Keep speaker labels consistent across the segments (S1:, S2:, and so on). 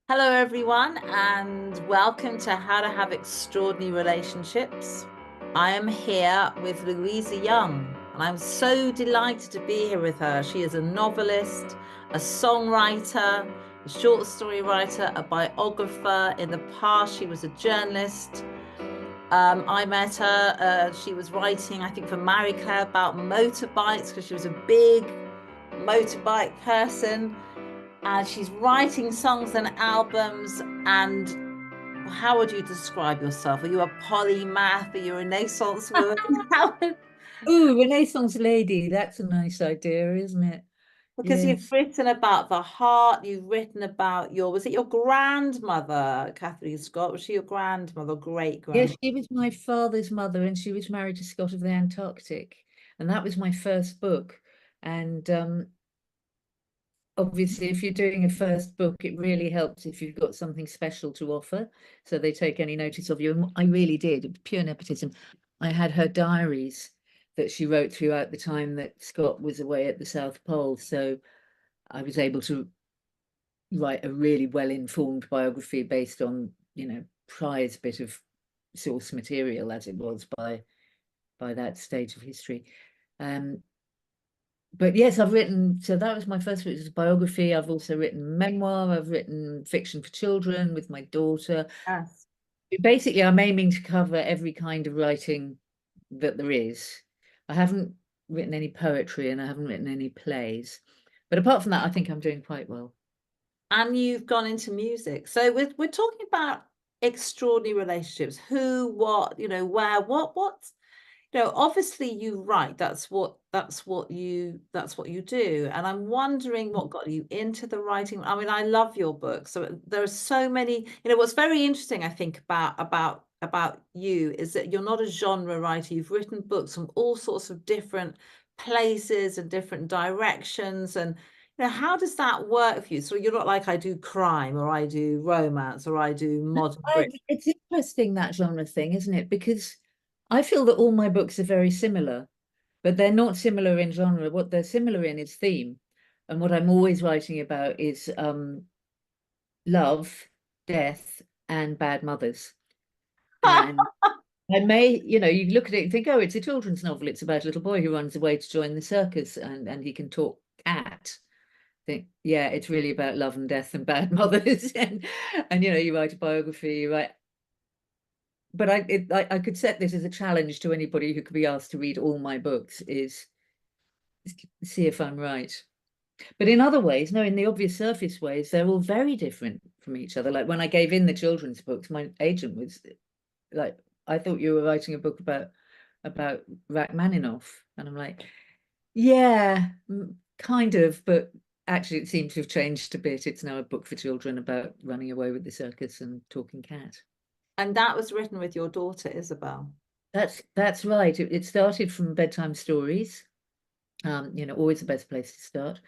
S1: Hello, everyone, and welcome to How to Have Extraordinary Relationships. I am here with Louisa Young, and I'm so delighted to be here with her. She is a novelist, a songwriter, a short story writer, a biographer. In the past, she was a journalist. I met her, she was writing, I think, for Marie Claire about motorbikes because she was a big motorbike person, and she's writing songs and albums. And how would you describe yourself? Are you a polymath? Are you a Renaissance woman?
S2: Ooh, Renaissance lady. That's a nice idea, isn't it?
S1: Because you've
S2: Yes.
S1: written about the heart, you've written about was it your grandmother, Kathleen Scott? Was she your grandmother, great
S2: Yes,
S1: grandmother?
S2: she was my father's mother, and she was married to Scott of the Antarctic. And that was my first book. And obviously, if you're doing a first book, it really helps if you've got something special to offer. So they take any notice of you. And I really did. It was pure nepotism. I had her diaries that she wrote throughout the time that Scott was away at the South Pole. So I was able to write a really well-informed biography based on, prize bit of source material as it was by that stage of history. Um, but yes, I've written, so that was my first biography. I've also written memoir, I've written fiction for children with my daughter.
S1: Yes.
S2: Basically, I'm aiming to cover every kind of writing that there is. I haven't written any poetry and I haven't written any plays. But apart from that, I think I'm doing quite well.
S1: And you've gone into music. So we're talking about extraordinary relationships. Who, what, where, what. Obviously you write. That's what you do. And I'm wondering what got you into the writing. I mean, I love your book. So there are so many, what's very interesting, I think, about you is that you're not a genre writer. You've written books from all sorts of different places and different directions. And how does that work for you? So you're not like, I do crime or I do romance or I do modern Brit.
S2: It's interesting, that genre thing, isn't it? Because I feel that all my books are very similar, but they're not similar in genre. What they're similar in is theme. And what I'm always writing about is love, death, and bad mothers. And I may, you look at it and think, oh, it's a children's novel. It's about a little boy who runs away to join the circus and he can talk cat. Think, yeah, it's really about love and death and bad mothers. And you write a biography, you write, but I could set this as a challenge to anybody who could be asked to read all my books is see if I'm right. But in other ways, no, in the obvious surface ways, they're all very different from each other. Like when I gave in the children's books, my agent was like, I thought you were writing a book about Rachmaninoff. And I'm like, yeah, kind of, but actually it seems to have changed a bit. It's now a book for children about running away with the circus and talking cat.
S1: And that was written with your daughter, Isabel.
S2: That's right. It started from bedtime stories. Always the best place to start.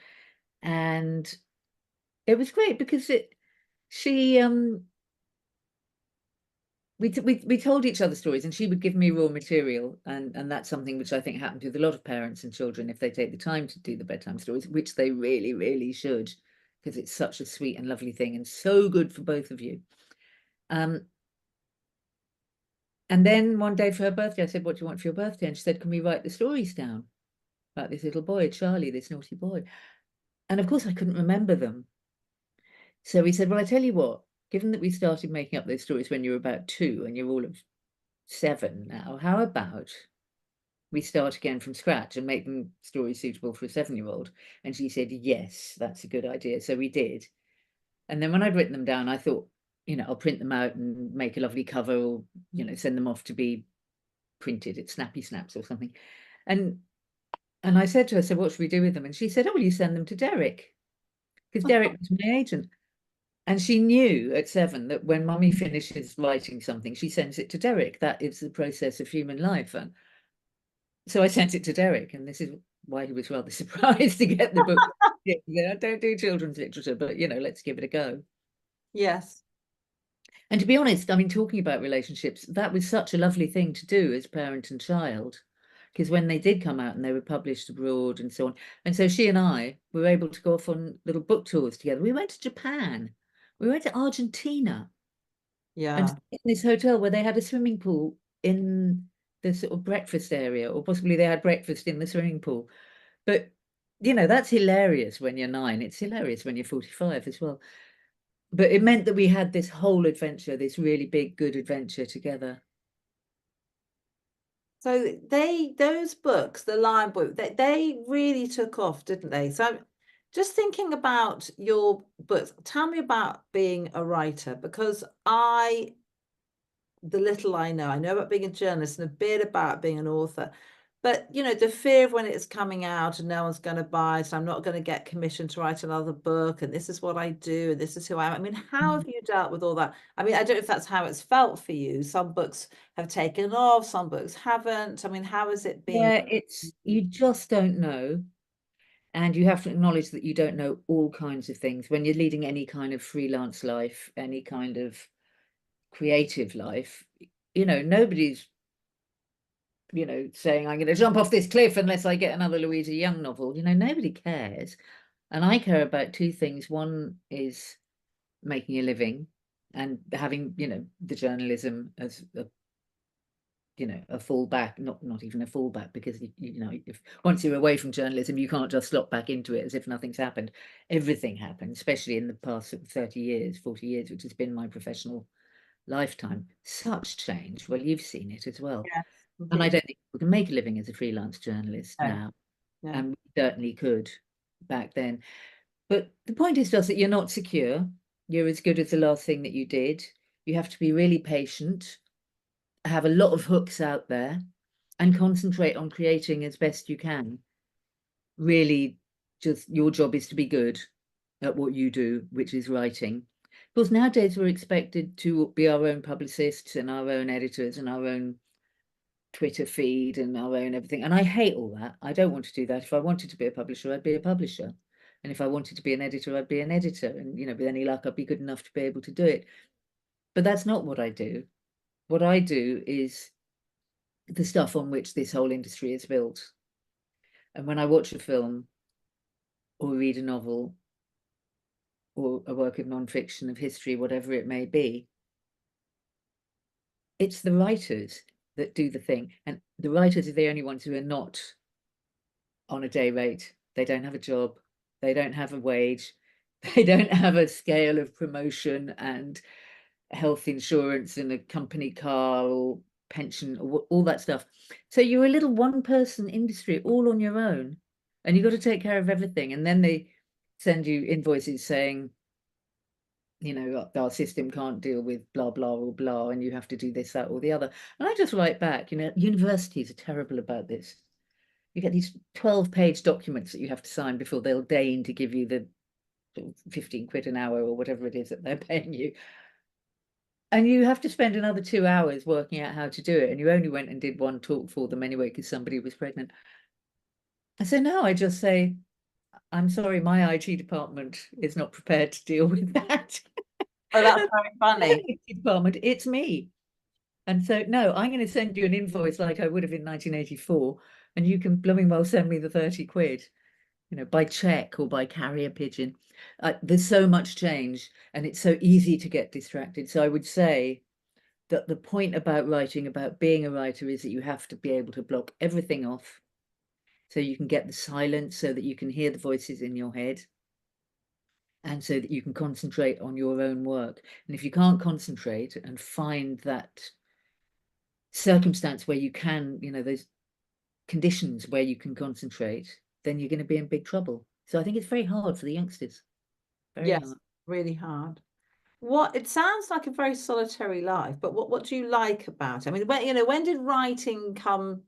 S2: And it was great because it she we told each other stories and she would give me raw material, and that's something which I think happens with a lot of parents and children if they take the time to do the bedtime stories, which they really, really should, because it's such a sweet and lovely thing and so good for both of you. Um, and then one day for her birthday, I said, what do you want for your birthday? And she said, can we write the stories down about this little boy, Charlie, this naughty boy? And of course I couldn't remember them. So we said, well, I tell you what, given that we started making up those stories when you were about 2 and you're all of 7 now, how about we start again from scratch and make them stories suitable for a 7-year-old? And she said, yes, that's a good idea. So we did. And then when I'd written them down, I thought, I'll print them out and make a lovely cover, or, send them off to be printed at Snappy Snaps or something. And I said to her, so what should we do with them? And she said, oh, well, you send them to Derek, because Derek was my agent. And she knew at 7 that when mummy finishes writing something, she sends it to Derek. That is the process of human life. And so I sent it to Derek, and this is why he was rather surprised to get the book. I don't do children's literature, but let's give it a go.
S1: Yes.
S2: And to be honest, I mean, talking about relationships, that was such a lovely thing to do as parent and child, because when they did come out and they were published abroad and so on, and so she and I were able to go off on little book tours together. We went to Japan We went to Argentina and
S1: Yeah.
S2: in this hotel where they had a swimming pool in the sort of breakfast area, or possibly they had breakfast in the swimming pool. But, you know, that's hilarious when you're 9. It's hilarious when you're 45 as well. But it meant that we had this whole adventure, this really big, good adventure together.
S1: So those books, the Lion Boy, they really took off, didn't they? So I'm just thinking about your books. Tell me about being a writer, because the little I know about being a journalist and a bit about being an author. But you know, the fear of when it's coming out and no one's going to buy it, so I'm not going to get commissioned to write another book, and this is what I do, and this is who I am. I mean, how have you dealt with all that? I mean, I don't know if that's how it's felt for you. Some books have taken off, some books haven't. I mean, how has it been?
S2: Yeah, it's, you just don't know. And you have to acknowledge that you don't know all kinds of things when you're leading any kind of freelance life, any kind of creative life. You know, nobody's, you know, saying, I'm going to jump off this cliff unless I get another Louisa Young novel. You know, nobody cares. And I care about two things. One is making a living and having, you know, the journalism as a, you know, a fallback, not even a fallback, because you know, if once you're away from journalism, you can't just slot back into it as if nothing's happened. Everything happened, especially in the past 30 years, 40 years, which has been my professional lifetime. Such change. Well, you've seen it as well.
S1: Yes,
S2: And I
S1: indeed.
S2: don't think people can make a living as a freelance journalist
S1: No,
S2: now.
S1: no.
S2: And we certainly could back then. But the point is just that you're not secure. You're as good as the last thing that you did. You have to be really patient, have a lot of hooks out there, and concentrate on creating as best you can. Really, just your job is to be good at what you do, which is writing. Because nowadays we're expected to be our own publicists and our own editors and our own Twitter feed and our own everything. And I hate all that. I don't want to do that. If I wanted to be a publisher, I'd be a publisher. And if I wanted to be an editor, I'd be an editor. And, you know, with any luck, I'd be good enough to be able to do it. But that's not what I do. What I do is the stuff on which this whole industry is built. And when I watch a film or read a novel or a work of non-fiction, of history, whatever it may be, it's the writers that do the thing. And the writers are the only ones who are not on a day rate. They don't have a job. They don't have a wage. They don't have a scale of promotion and health insurance and a company car or pension or all that stuff. So you're a little one-person industry all on your own, and you've got to take care of everything. And then they send you invoices saying, you know, our system can't deal with blah, blah, or blah, and you have to do this, that, or the other. And I just write back, you know, universities are terrible about this. You get these 12-page documents that you have to sign before they'll deign to give you the 15 quid an hour or whatever it is that they're paying you. And you have to spend another 2 hours working out how to do it. And you only went and did one talk for them anyway, because somebody was pregnant. So now I just say, I'm sorry, my IT department is not prepared to deal with that.
S1: Oh, that's very funny.
S2: IT department, it's me. And so, no, I'm going to send you an invoice like I would have in 1984, and you can blooming well send me the 30 quid, you know, by check or by carrier pigeon. There's so much change, and it's so easy to get distracted. So I would say that the point about writing, about being a writer, is that you have to be able to block everything off so you can get the silence, so that you can hear the voices in your head, and so that you can concentrate on your own work. And if you can't concentrate and find that circumstance where you can, you know, those conditions where you can concentrate, then you're going to be in big trouble. So I think it's very hard for the youngsters. Very
S1: Yes,
S2: hard.
S1: really hard. What it sounds like a very solitary life, but what do you like about it? I mean, when you know, when did writing come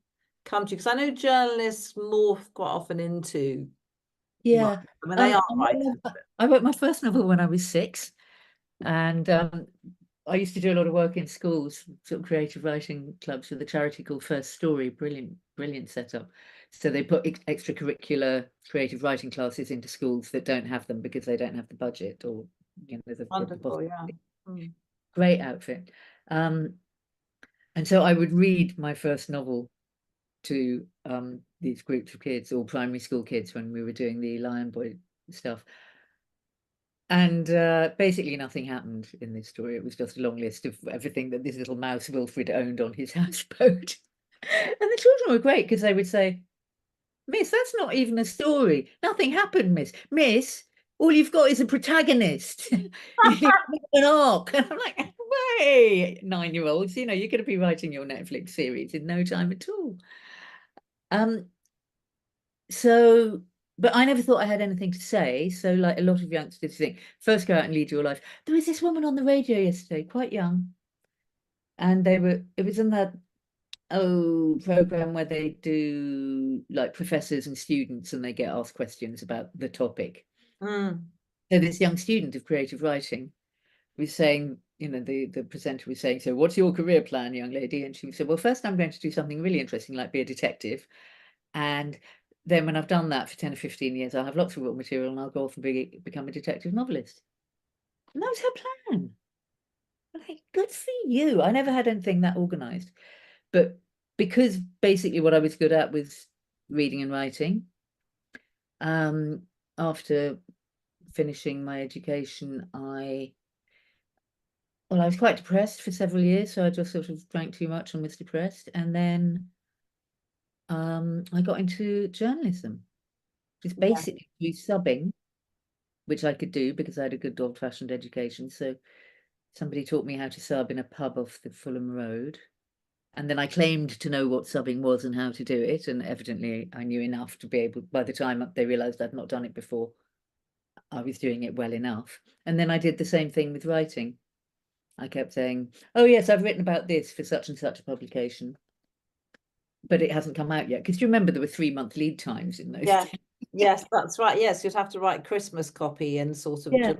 S1: to you? Because I know journalists morph quite often into writers.
S2: Yeah.
S1: I mean, they are writers.
S2: I wrote my first novel when I was 6, and I used to do a lot of work in schools, sort of creative writing clubs with a charity called First Story. Brilliant, brilliant setup. So they put extracurricular creative writing classes into schools that don't have them because they don't have the budget, or, you know, the
S1: Wonderful, yeah.
S2: possibility.
S1: Mm.
S2: Great outfit. And so I would read my first novel to these groups of kids, or primary school kids, when we were doing the Lion Boy stuff. And basically nothing happened in this story. It was just a long list of everything that this little mouse Wilfred owned on his houseboat. And the children were great because they would say, Miss, that's not even a story. Nothing happened, Miss. Miss, all you've got is a protagonist. You've got an arc. And I'm like, hey, 9-year-olds, you know, you're going to be writing your Netflix series in no time at all. So, but I never thought I had anything to say. So, like a lot of youngsters think, first go out and lead your life. There was this woman on the radio yesterday, quite young, and it was in that program where they do like professors and students and they get asked questions about the topic.
S1: Mm.
S2: So this young student of creative writing was saying, you know, the presenter was saying, so what's your career plan, young lady? And she said, well, first I'm going to do something really interesting, like be a detective. And then when I've done that for 10 or 15 years, I'll have lots of raw material and I'll go off and become a detective novelist. And that was her plan. Like, good for you. I never had anything that organized. But because basically what I was good at was reading and writing, after finishing my education, I was quite depressed for several years. So I just sort of drank too much and was depressed. And then I got into journalism, just basically through subbing, which I could do because I had a good old-fashioned education. So somebody taught me how to sub in a pub off the Fulham Road. And then I claimed to know what subbing was and how to do it. And evidently I knew enough to be able, by the time they realized I'd not done it before, I was doing it well enough. And then I did the same thing with writing. I kept saying, oh yes, I've written about this for such and such a publication, but it hasn't come out yet. Because you remember there were 3-month lead times in those days.
S1: Yes, that's right. Yes, you'd have to write Christmas copy in sort of July.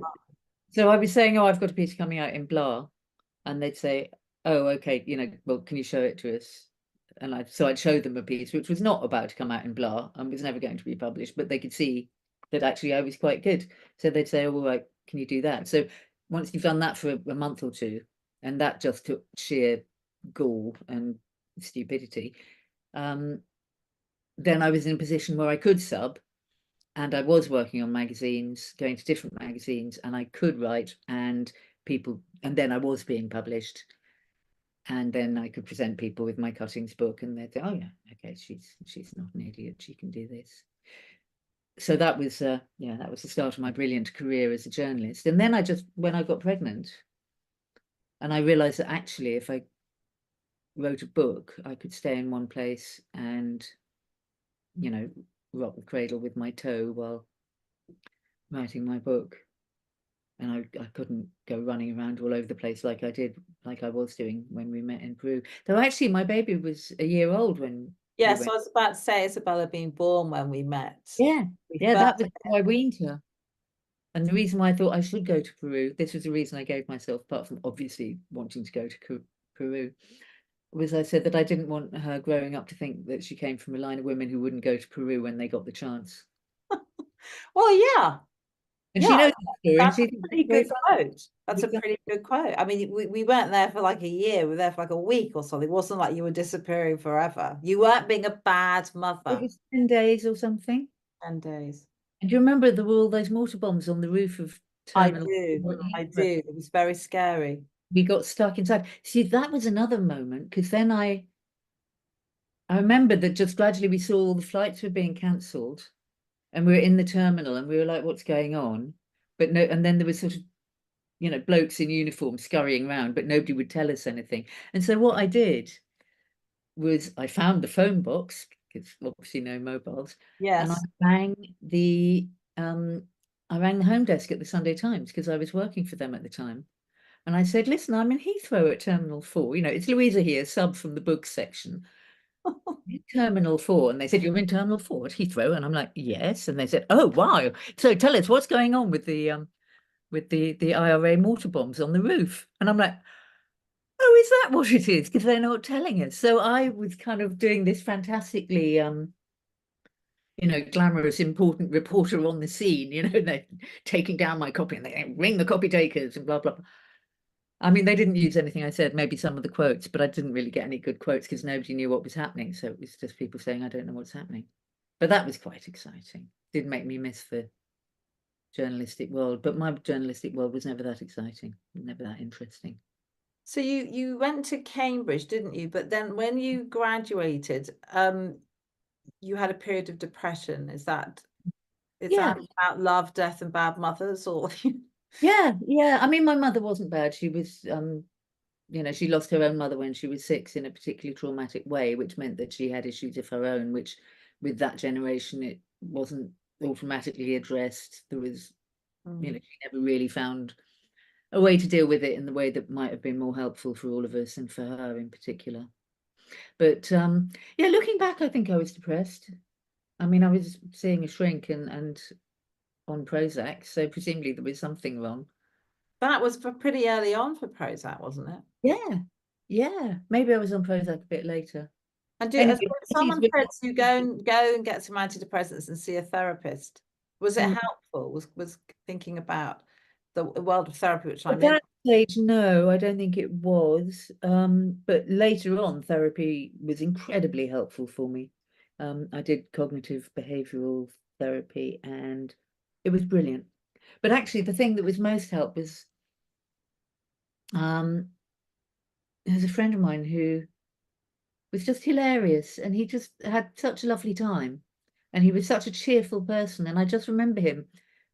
S2: So I was saying, oh, I've got a piece coming out in blah. And they'd say, oh, okay, you know, well, can you show it to us? And I'd show them a piece which was not about to come out in blah and was never going to be published, but they could see that actually I was quite good. So they'd say, oh, well, like, can you do that? So once you've done that for a month or two, and that just took sheer gall and stupidity, then I was in a position where I could sub, and I was working on magazines, going to different magazines, and I could write, and then I was being published, and then I could present people with my cuttings book, and they'd say, oh yeah, okay, she's not an idiot, she can do this. So that was that was the start of my brilliant career as a journalist. And then when I got pregnant, and I realized that actually if I wrote a book, I could stay in one place and, you know, rock the cradle with my toe while writing my book. And I couldn't go running around all over the place like I was doing when we met in Peru. Though actually my baby was a year old when
S1: Yes, I was about to say Isabella being born when we met.
S2: Yeah, that was how I weaned her. And the reason why I thought I should go to Peru, this was the reason I gave myself, apart from obviously wanting to go to Peru, was I said that I didn't want her growing up to think that she came from a line of women who wouldn't go to Peru when they got the chance.
S1: Well, yeah.
S2: And she knows the story.
S1: That's a pretty good quote. That's a pretty good quote. I mean, we weren't there for like a year. We were there for like a week or something. It wasn't like you were disappearing forever. You weren't being a bad mother.
S2: It was 10 days or something.
S1: 10 days.
S2: And do you remember there were all those mortar bombs on the roof of Terminal?
S1: I do. It was very scary.
S2: We got stuck inside. See, that was another moment, because then I remember that just gradually we saw all the flights were being cancelled, and we were in the terminal and we were like, what's going on? But no, and then there was sort of, you know, blokes in uniform scurrying around, but nobody would tell us anything. And so what I did was I found the phone box, because obviously no mobiles.
S1: Yes.
S2: And I rang the home desk at the Sunday Times, because I was working for them at the time. And I said, listen, I'm in Heathrow at Terminal 4. You know, it's Louisa here, sub from the books section. Terminal 4. And they said, you're in Terminal 4 at Heathrow? And I'm like, yes. And they said, oh, wow. So tell us, what's going on with the IRA mortar bombs on the roof? And I'm like, oh, is that what it is? Because they're not telling us. So I was kind of doing this fantastically, you know, glamorous, important reporter on the scene, you know, they're taking down my copy and they ring the copy takers and blah, blah, blah. I mean, they didn't use anything I said, maybe some of the quotes, but I didn't really get any good quotes because nobody knew what was happening. So it was just people saying, I don't know what's happening. But that was quite exciting. Did make me miss the journalistic world, but my journalistic world was never that exciting, never that interesting.
S1: So you went to Cambridge, didn't you? But then when you graduated, you had a period of depression. Is that
S2: Yeah,
S1: about love, death, and bad mothers, or
S2: yeah. I mean, my mother wasn't bad. She was, she lost her own mother when she was 6 in a particularly traumatic way, which meant that she had issues of her own, which with that generation, it wasn't automatically addressed. There was, she never really found a way to deal with it in the way that might have been more helpful for all of us and for her in particular. But yeah, looking back, I think I was depressed. I mean, I was seeing a shrink and on Prozac, so presumably there was something wrong.
S1: That was for pretty early on for Prozac, wasn't it?
S2: Yeah. Maybe I was on Prozac a bit later.
S1: And
S2: Anyway,
S1: someone said to go and get some antidepressants and see a therapist. Was it helpful? Was thinking about the world of therapy, which I'm
S2: at
S1: in?
S2: that stage, no, I don't think it was. But later on, therapy was incredibly helpful for me. I did cognitive behavioral therapy and it was brilliant. But actually, the thing that was most help was there's a friend of mine who was just hilarious and he just had such a lovely time. And he was such a cheerful person. And I just remember him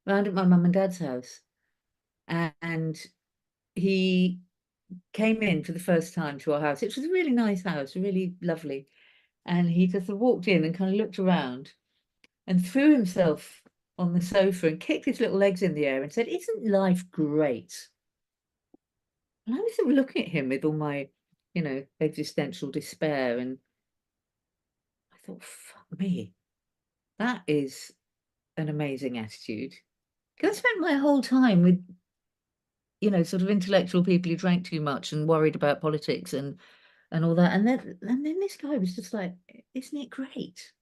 S2: round at my mum and dad's house. And he came in for the first time to our house. It was a really nice house, really lovely. And he just walked in and kind of looked around and threw himself on the sofa and kicked his little legs in the air and said, "Isn't life great?" And I was sort of looking at him with all my, existential despair. And I thought, fuck me, that is an amazing attitude. Because I spent my whole time with, sort of intellectual people who drank too much and worried about politics and all that. And then this guy was just like, "Isn't it great?"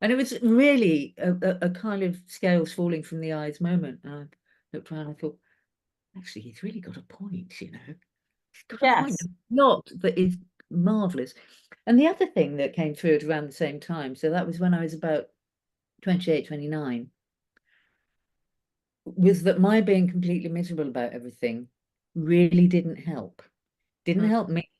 S2: And it was really a kind of scales falling from the eyes moment. And I looked around and I thought, actually, he's really got a point, He's got a point.
S1: Yes.
S2: Not that is marvelous. And the other thing that came through at around the same time, so that was when I was about 28, 29, was that my being completely miserable about everything really didn't help. Didn't help me,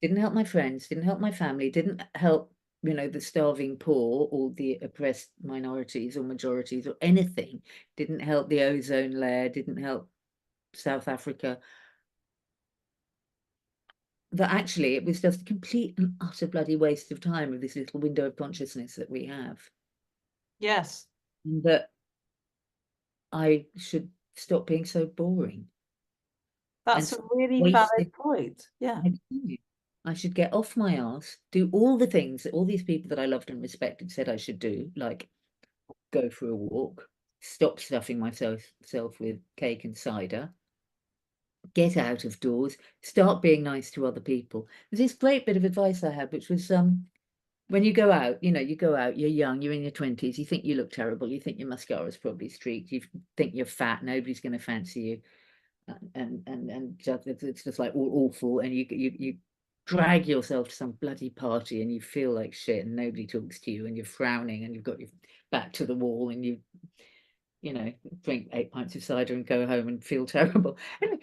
S2: didn't help my friends, didn't help my family, didn't help, the starving poor or the oppressed minorities or majorities or anything. Didn't help the ozone layer, didn't help South Africa. That actually it was just a complete and utter bloody waste of time of this little window of consciousness that we have.
S1: Yes.
S2: That I should stop being so boring.
S1: That's
S2: And
S1: a really
S2: wasting.
S1: valid point. Yeah.
S2: I should get off my ass, do all the things that all these people that I loved and respected said I should do, like go for a walk, stop stuffing myself with cake and cider, get out of doors, start being nice to other people. There's this great bit of advice I had, which was when you go out, you're young, you're in your 20s, you think you look terrible, you think your mascara's probably streaked, you think you're fat, nobody's going to fancy you. And just, it's just like all awful, and you drag yourself to some bloody party and you feel like shit and nobody talks to you and you're frowning and you've got your back to the wall and you drink 8 pints of cider and go home and feel terrible. And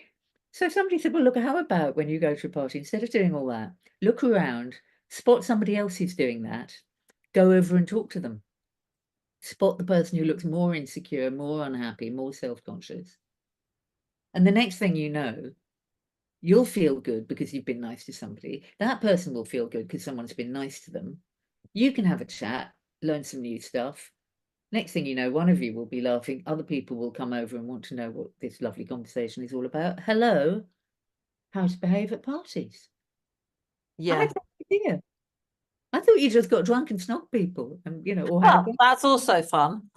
S2: so somebody said, well, look, how about when you go to a party, instead of doing all that, look around, spot somebody else who's doing that, go over and talk to them, spot the person who looks more insecure, more unhappy, more self-conscious. And the next thing you know, you'll feel good because you've been nice to somebody. That person will feel good because someone's been nice to them. You can have a chat, learn some new stuff. Next thing you know, one of you will be laughing. Other people will come over and want to know what this lovely conversation is all about. Hello, how to behave at parties. I
S1: Yeah.
S2: had no idea. I thought you just got drunk and snogged people and, or had a
S1: Well,
S2: go.
S1: that's also fun.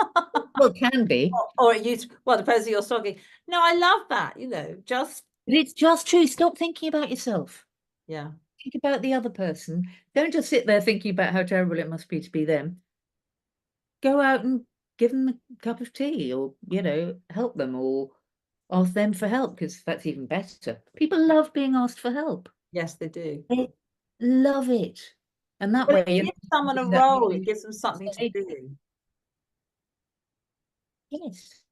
S2: Well, it can be.
S1: Or it used, well, depends who you're stalking. No, I love that, just,
S2: But it's just true. Stop thinking about yourself.
S1: yeah.
S2: Think about the other person. Don't just sit there thinking about how terrible it must be to be them. Go out and give them a cup of tea or, help them or ask them for help because that's even better. People love being asked for help.
S1: Yes, they do.
S2: They love it. And that
S1: But
S2: way,
S1: it gives someone a
S2: that
S1: role, it gives them something to do.
S2: Yes.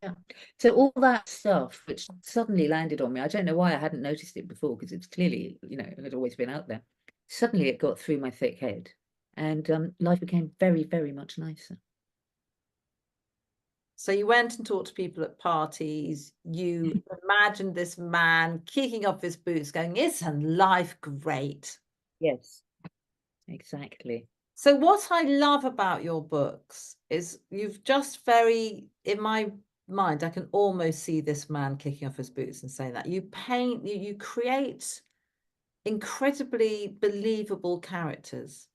S2: Yeah. So all that stuff, which suddenly landed on me, I don't know why I hadn't noticed it before, because it's clearly, you know, it had always been out there. Suddenly it got through my thick head, and life became very, very much nicer.
S1: So you went and talked to people at parties. You imagined this man kicking off his boots, going, "Isn't life great?"
S2: Yes, exactly.
S1: So what I love about your books is you've just very, in my mind, I can almost see this man kicking off his boots and saying that. You paint, you create incredibly believable characters.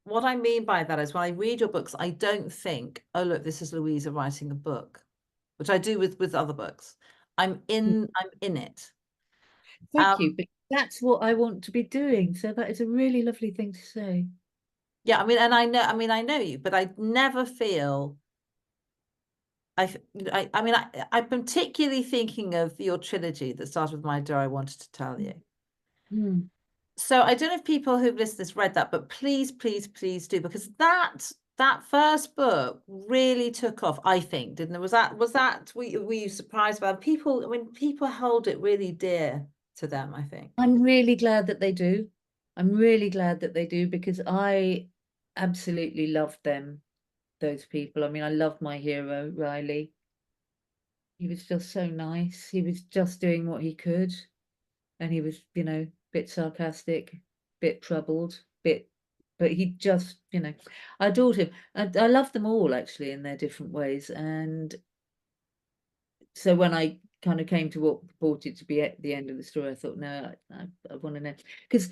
S1: What I mean by that is when I read your books, I don't think, oh, look, this is Louisa writing a book, which I do with other books. I'm in it.
S2: Thank you, but that's what I want to be doing. So that is a really lovely thing to say.
S1: Yeah, I mean, and I know you, but I never feel I mean, I'm particularly thinking of your trilogy that started with My Dear, I Wanted to Tell You.
S2: Mm.
S1: So I don't know if people who've listened to this read that, but please, please, please do, because that first book really took off, I think, didn't it? Were you surprised by people? I mean, people hold it really dear to them, I think.
S2: I'm really glad that they do. I'm really glad that they do, because I absolutely loved them, those people. I mean, I loved my hero, Riley. He was just so nice. He was just doing what he could. And he was, you know, a bit sarcastic, bit troubled, but he just, you know, I adored him. I loved them all actually in their different ways. And so when I kind of came to what purported to be at the end of the story, I thought, no, I want to know, because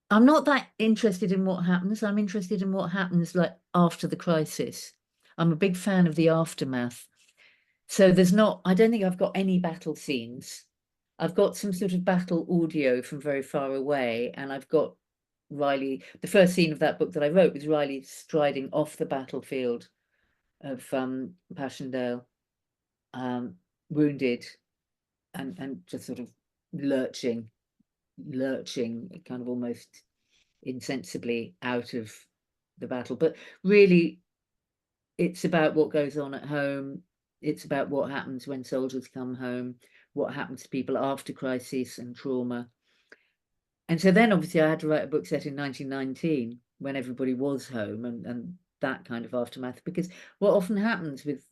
S2: I'm not that interested in what happens. I'm interested in what happens like after the crisis. I'm a big fan of the aftermath. So I don't think I've got any battle scenes. I've got some sort of battle audio from very far away, and I've got Riley. The first scene of that book that I wrote was Riley striding off the battlefield of Passchendaele, wounded and just sort of lurching, kind of almost insensibly out of the battle. But really, it's about what goes on at home. It's about what happens when soldiers come home, what happens to people after crisis and trauma. And so then obviously I had to write a book set in 1919 when everybody was home, and that kind of aftermath, because what often happens with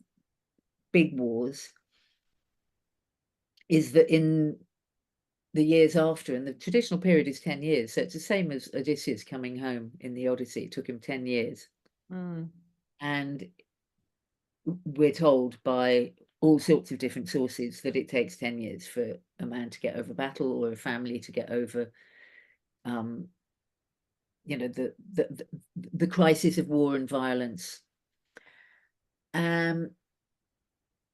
S2: big wars is that in the years after, and the traditional period is 10 years, so it's the same as Odysseus coming home in the Odyssey. It took him 10 years. And we're told by all sorts of different sources that it takes 10 years for a man to get over battle, or a family to get over you know, the crisis of war and violence.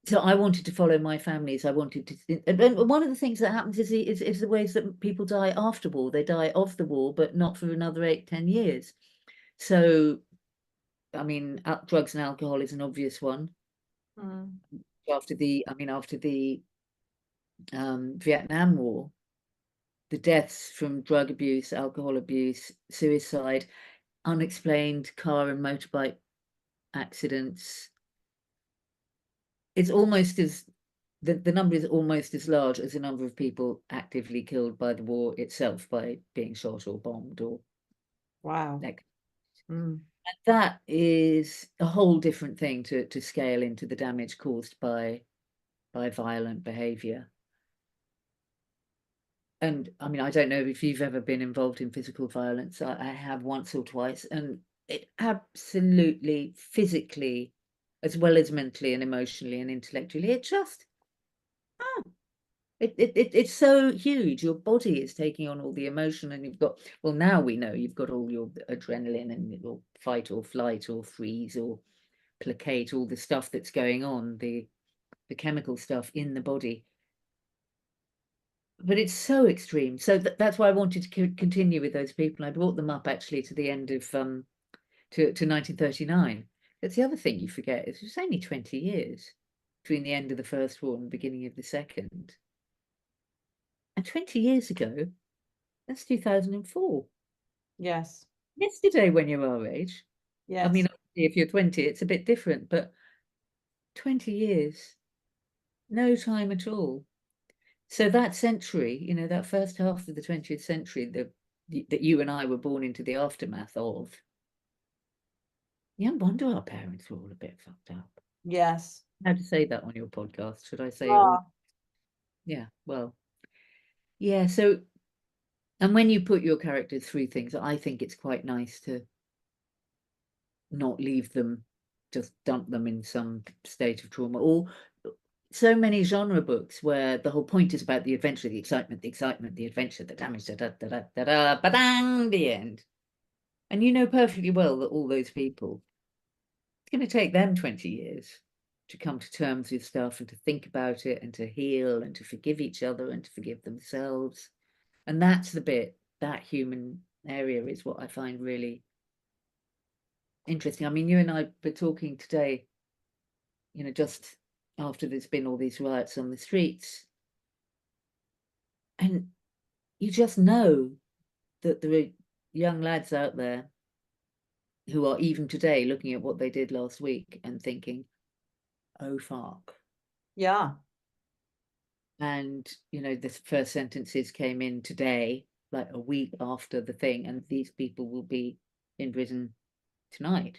S2: So I wanted to follow my families. I wanted to, and one of the things that happens is the ways that people die after war. They die of the war, but not for another 8-10 years. So, I mean, drugs and alcohol is an obvious one. After the Vietnam War, the deaths from drug abuse, alcohol abuse, suicide, unexplained car and motorbike accidents, it's almost as the number is almost as large as the number of people actively killed by the war itself, by being shot or bombed or
S1: Wow.
S2: like. That is a whole different thing to scale into the damage caused by violent behavior. And I mean, I don't know if you've ever been involved in physical violence. I have once or twice, and it absolutely, physically, as well as mentally and emotionally and intellectually, it just, it's so huge. Your body is taking on all the emotion, and you've got, well, now we know you've got all your adrenaline and your fight or flight or freeze or placate, all the stuff that's going on, the chemical stuff in the body. But it's so extreme. So that's why I wanted to continue with those people. I brought them up actually to the end of to 1939. That's the other thing you forget, is it was only 20 years between the end of the First War and the beginning of the Second. And 20 years ago, that's 2004.
S1: Yes.
S2: Yesterday, when you're our age. I
S1: Yes.
S2: mean, obviously, if you're 20, it's a bit different, but 20 years, no time at all. So that century, you know, that first half of the 20th century that you and I were born into the aftermath of, yeah, I wonder our parents were all a bit fucked up.
S1: Yes.
S2: How to say that on your podcast? Should I say it all?
S1: Ah,
S2: Yeah, well, yeah. So, and when you put your characters through things, I think it's quite nice to not leave them, just dump them in some state of trauma. Or so many genre books where the whole point is about the adventure, the excitement, the adventure, the damage, ba-dang, the end. And you know perfectly well that all those people, it's going to take them 20 years to come to terms with stuff and to think about it and to heal and to forgive each other and to forgive themselves. And that's the bit, that human area is what I find really interesting. I mean, you and I were talking today, you know, just after there's been all these riots on the streets. And you just know that there are young lads out there who are even today looking at what they did last week and thinking, oh, fuck.
S1: yeah.
S2: And, you know, the first sentences came in today, like a week after the thing, and these people will be in prison tonight.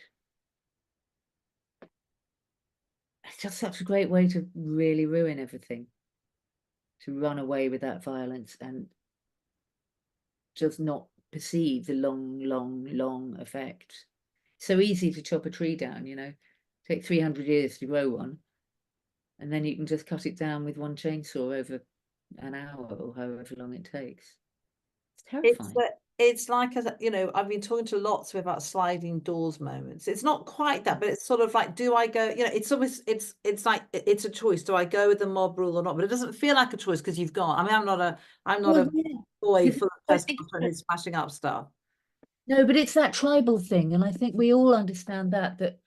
S2: It's just such a great way to really ruin everything, to run away with that violence and just not perceive the long effect. So easy to chop a tree down, you know, take 300 years to grow one, and then you can just cut it down with one chainsaw over an hour or however long it takes. It's
S1: It's
S2: terrifying.
S1: it's like, as you know, I've been talking to lots of about sliding doors moments. It's not quite that, but it's sort of like, do I go, you know, it's almost, it's like, it's a choice. Do I go with the mob rule or not? But it doesn't feel like a choice because you've gone. I mean, I'm not
S2: Well,
S1: a
S2: yeah,
S1: boy
S2: because
S1: full of
S2: I think
S1: testosterone who's smashing up stuff.
S2: no, but it's that tribal thing, and I think we all understand that,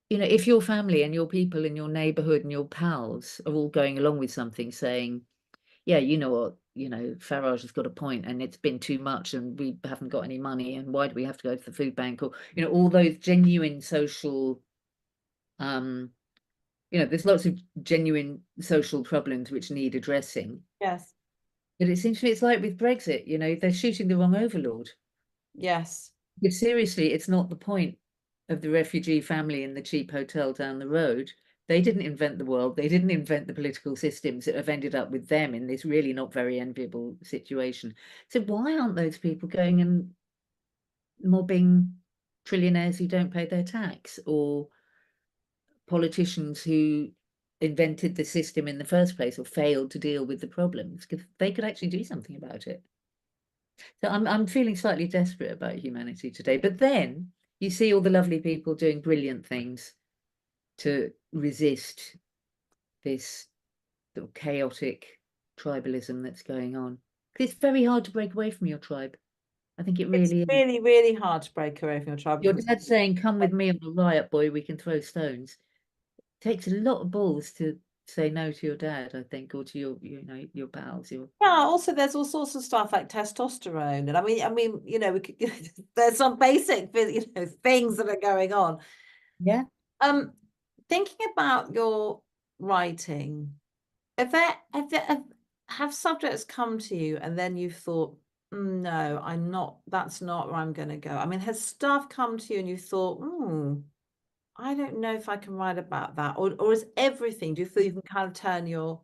S2: you know, if your family and your people in your neighborhood and your pals are all going along with something saying, yeah, you know what, you know, Farage has got a point and it's been too much and we haven't got any money and why do we have to go to the food bank, or, you know, all those genuine social, you know, there's lots of genuine social problems which need addressing.
S1: Yes.
S2: But it seems to me it's like with Brexit, you know, they're shooting the wrong overlord.
S1: Yes.
S2: But seriously, it's not the point of the refugee family in the cheap hotel down the road. They didn't invent the world. They didn't invent the political systems that have ended up with them in this really not very enviable situation. So why aren't those people going and mobbing trillionaires who don't pay their tax, or politicians who invented the system in the first place or failed to deal with the problems? Because they could actually do something about it. So I'm feeling slightly desperate about humanity today. But then you see all the lovely people doing brilliant things to resist this sort of chaotic tribalism that's going on. It's very hard to break away from your tribe. I think it
S1: It's
S2: really is.
S1: really, really hard to break away from your tribe
S2: Your
S1: because
S2: dad saying, come with me on a riot, boy, we can throw stones. It takes a lot of balls to say no to your dad, I think, or to your, you know, your pals.
S1: yeah, also there's all sorts of stuff like testosterone. And I mean, you know, there's some basic, you know, things that are going on.
S2: Yeah.
S1: Um, thinking about your writing, have subjects come to you and then you've thought, no, that's not where I'm going to go. I mean, has stuff come to you and you thought, I don't know if I can write about that, or is everything? Do you feel you can kind of turn your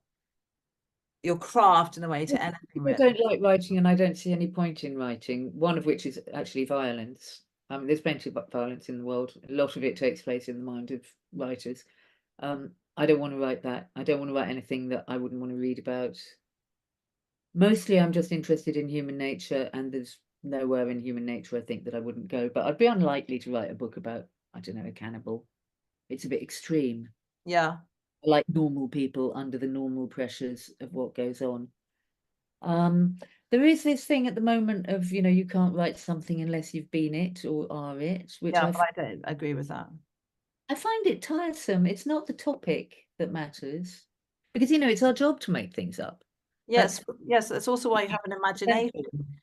S1: craft in a way to anything
S2: I
S1: really?
S2: don't like writing, and I don't see any point in writing, one of which is actually violence. I mean, there's plenty of violence in the world. A lot of it takes place in the mind of writers. I don't want to write that. I don't want to write anything that I wouldn't want to read about. Mostly, I'm just interested in human nature, and there's nowhere in human nature I think that I wouldn't go. But I'd be unlikely to write a book about, I don't know, a cannibal. It's a bit extreme.
S1: Yeah.
S2: I like normal people under the normal pressures of what goes on. Um, there is this thing at the moment of, you know, you can't write something unless you've been it or are it, which
S1: Yeah, but I don't agree with that.
S2: I find it tiresome. It's not the topic that matters, because, you know, it's our job to make things up.
S1: Yes,
S2: That's
S1: yes, that's also why you have an imagination.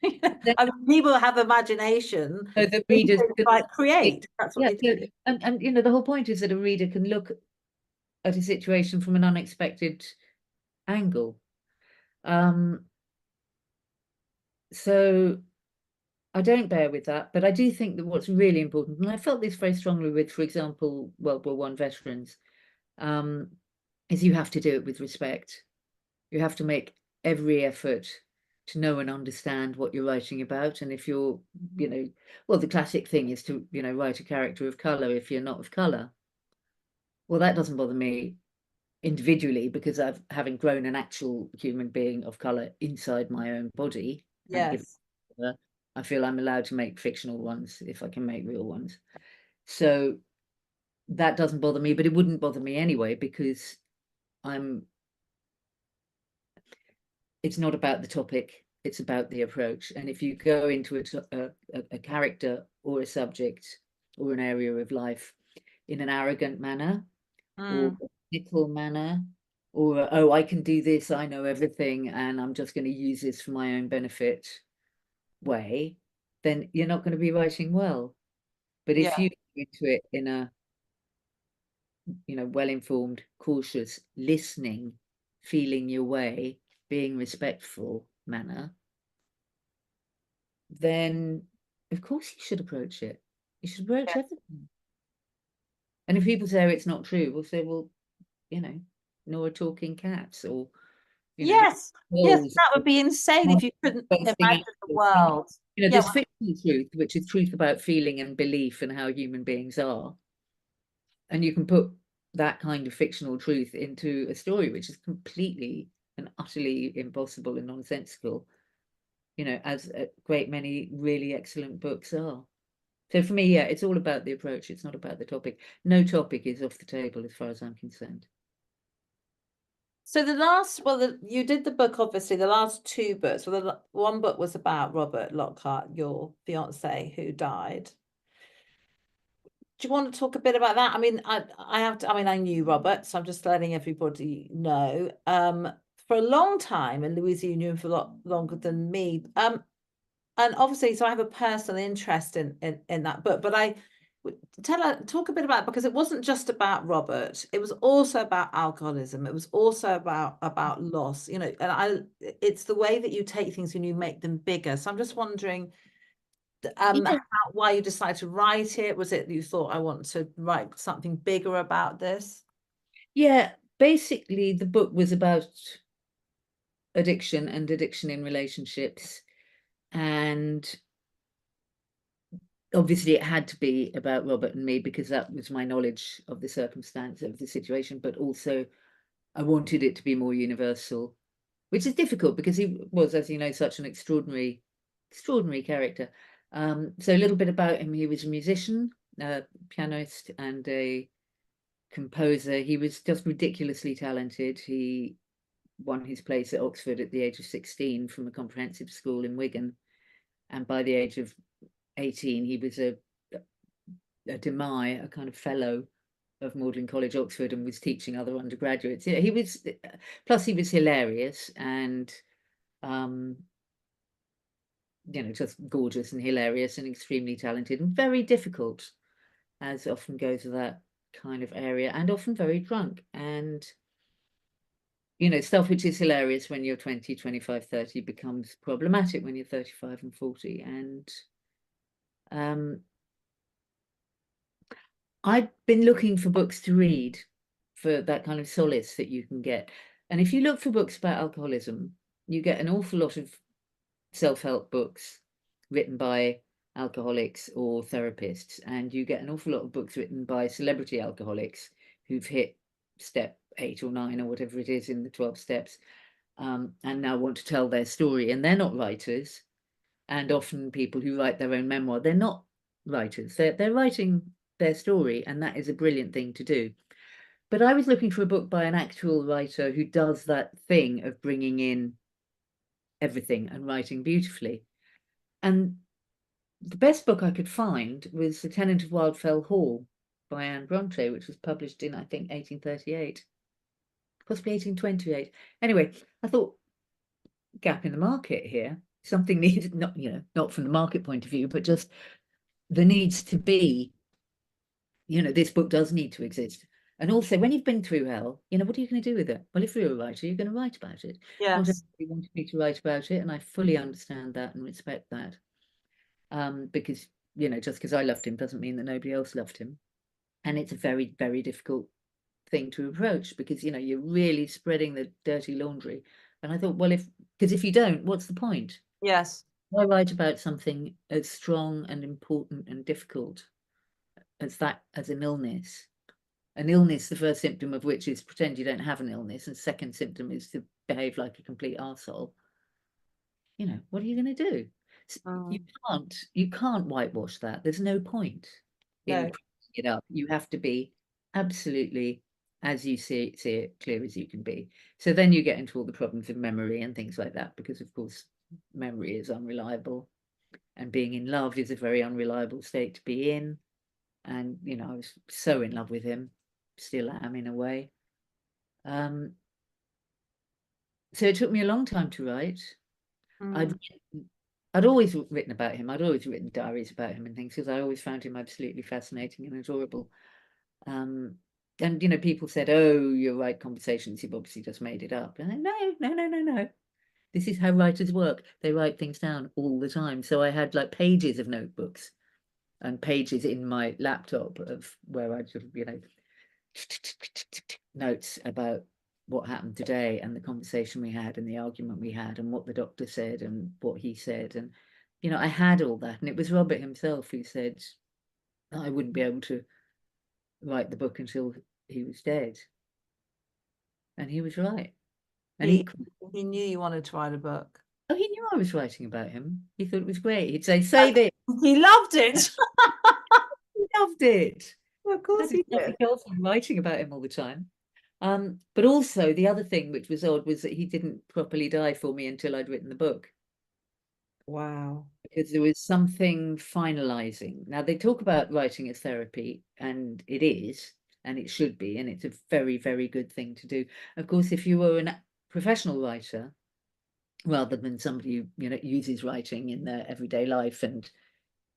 S2: essential.
S1: I mean, people have imagination.
S2: So the
S1: They
S2: readers
S1: can,
S2: can,
S1: like, create. That's what
S2: yeah,
S1: they
S2: so,
S1: do.
S2: and you know, the whole point is that a reader can look at a situation from an unexpected angle. So I don't bear with that, but I do think that what's really important, and I felt this very strongly with, for example, World War I veterans, is you have to do it with respect. You have to make every effort to know and understand what you're writing about. And if you're, well, the classic thing is to, write a character of color if you're not of color. Well, that doesn't bother me individually, because having grown an actual human being of color inside my own body, and given, I feel I'm allowed to make fictional ones if I can make real ones. So that doesn't bother me, but it wouldn't bother me anyway, because it's not about the topic, it's about the approach. And if you go into a character or a subject or an area of life in an arrogant manner, or a cynical manner, or oh, I can do this, I know everything, and I'm just going to use this for my own benefit way, then you're not going to be writing well. But if you go into it in a well-informed, cautious, listening, feeling your way, being respectful manner, then of course you should approach it. You should approach everything. And if people say, oh, it's not true, we'll say, well, nor are talking cats, or
S1: yes, that would be insane if you couldn't imagine the world.
S2: There's fictional truth, which is truth about feeling and belief and how human beings are. And you can put that kind of fictional truth into a story, which is completely and utterly impossible and nonsensical, as a great many really excellent books are. So for me, it's all about the approach. It's not about the topic. No topic is off the table as far as I'm concerned.
S1: So you did the book, obviously, the last two books. Well, the one book was about Robert Lockhart, your fiance, who died. Do you want to talk a bit about that? I mean, I knew Robert, so I'm just letting everybody know. For a long time, and Louisa, you knew him for a lot longer than me. And obviously, so I have a personal interest in that book. But talk a bit about it, because it wasn't just about Robert. It was also about alcoholism. It was also about loss. And it's the way that you take things and you make them bigger. So I'm just wondering, why you decided to write it. Was it you thought, I want to write something bigger about this?
S2: Yeah, basically the book was about addiction and addiction in relationships, and obviously it had to be about Robert and me, because that was my knowledge of the circumstance of the situation, but also I wanted it to be more universal, which is difficult because he was, as you know, such an extraordinary character. So a little bit about him. He was a musician, a pianist and a composer. He was just ridiculously talented. He won his place at Oxford at the age of 16 from a comprehensive school in Wigan. And by the age of 18, he was a DMI, a kind of fellow of Magdalen College, Oxford, and was teaching other undergraduates. He was, plus he was hilarious and, just gorgeous and hilarious and extremely talented and very difficult, as often goes with that kind of area, and often very drunk. And, stuff which is hilarious when you're 20, 25, 30 becomes problematic when you're 35 and 40. And I've been looking for books to read for that kind of solace that you can get. And if you look for books about alcoholism, you get an awful lot of self-help books written by alcoholics or therapists, and you get an awful lot of books written by celebrity alcoholics who've hit step 8 or 9 or whatever it is in the 12 steps, and now want to tell their story. And they're not writers, and often people who write their own memoir, they're not writers, they're writing their story, and that is a brilliant thing to do. But I was looking for a book by an actual writer who does that thing of bringing in everything and writing beautifully. And the best book I could find was The Tenant of Wildfell Hall by Anne Bronte, which was published in, I think, 1838, possibly 1828. Anyway, I thought, gap in the market here. Something needs, not from the market point of view, but just there needs to be, this book does need to exist. And also, when you've been through hell, you know, what are you going to do with it? Well, if you're a writer, you're going to write about it. Not
S1: Yes.
S2: everybody wanted me to write about it, and I fully understand that and respect that. Because, you know, just because I loved him doesn't mean that nobody else loved him. And it's a very, very difficult thing to approach because, you know, you're really spreading the dirty laundry. And I thought, well, because if you don't, what's the point?
S1: Yes.
S2: Why write about something as strong and important and difficult as that, as an illness? An illness, the first symptom of which is pretend you don't have an illness, and second symptom is to behave like a complete arsehole. You know, what are you going to do? You can't whitewash that. There's no point in
S1: No.
S2: cleaning it up. You have to be absolutely as you see it clear as you can be. So then you get into all the problems of memory and things like that, because of course memory is unreliable, and being in love is a very unreliable state to be in. And you know, I was so in love with him, still am in a way. So it took me a long time to write. I'd always written about him. I'd always written diaries about him and things because I always found him absolutely fascinating and adorable. And you know, people said, "Oh, you write conversations. You've obviously just made it up." And I, no. This is how writers work. They write things down all the time. So I had like pages of notebooks and pages in my laptop of where I'd sort of, you know, notes about what happened today and the conversation we had and the argument we had and what the doctor said and what he said. And, you know, I had all that. And it was Robert himself who said I wouldn't be able to write the book until he was dead. And he was right. And
S1: He knew you wanted to write a book.
S2: Oh, he knew I was writing about him. He thought it was great. He'd say this.
S1: He loved it.
S2: He loved it.
S1: Of course he did.
S2: I'm writing about him all the time. But also the other thing which was odd was that he didn't properly die for me until I'd written the book.
S1: Wow.
S2: Because there was something finalizing. Now they talk about writing as therapy, and it is, and it should be, and it's a very, very good thing to do. Of course, if you were a professional writer, rather than somebody who, you know, uses writing in their everyday life and,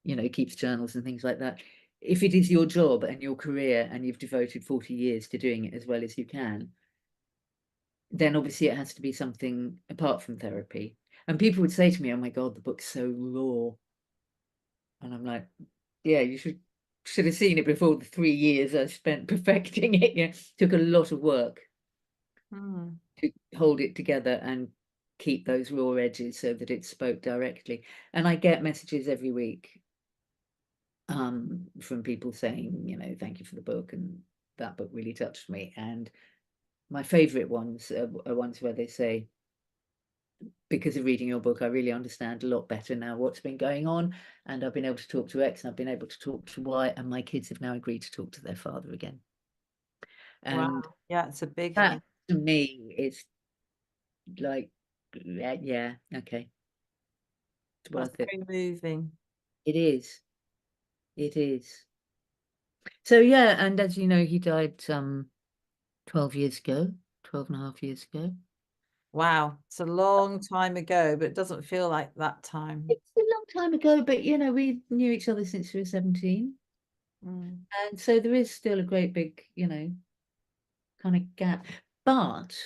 S2: you know, keeps journals and things like that, if it is your job and your career and you've devoted 40 years to doing it as well as you can, then obviously it has to be something apart from therapy. And people would say to me, "Oh my God, the book's so raw." And I'm like, yeah, you should have seen it before the 3 years I spent perfecting it. Yeah, took a lot of work to hold it together and keep those raw edges so that it spoke directly. And I get messages every week from people saying, you know, thank you for the book, and that book really touched me. And my favorite ones are ones where they say, because of reading your book, I really understand a lot better now what's been going on, and I've been able to talk to X, and I've been able to talk to Y, and my kids have now agreed to talk to their father again. And
S1: wow. Yeah, it's a big
S2: that
S1: thing.
S2: to me is like, yeah, okay, it's
S1: That's
S2: worth it.
S1: very moving.
S2: It is. It is. So yeah, and as you know, he died 12 years ago, 12 and a half years ago.
S1: Wow, it's a long time ago, but it doesn't feel like that time.
S2: It's a long time ago, but you know, we knew each other since we were 17. And so there is still a great big, you know, kind of gap. But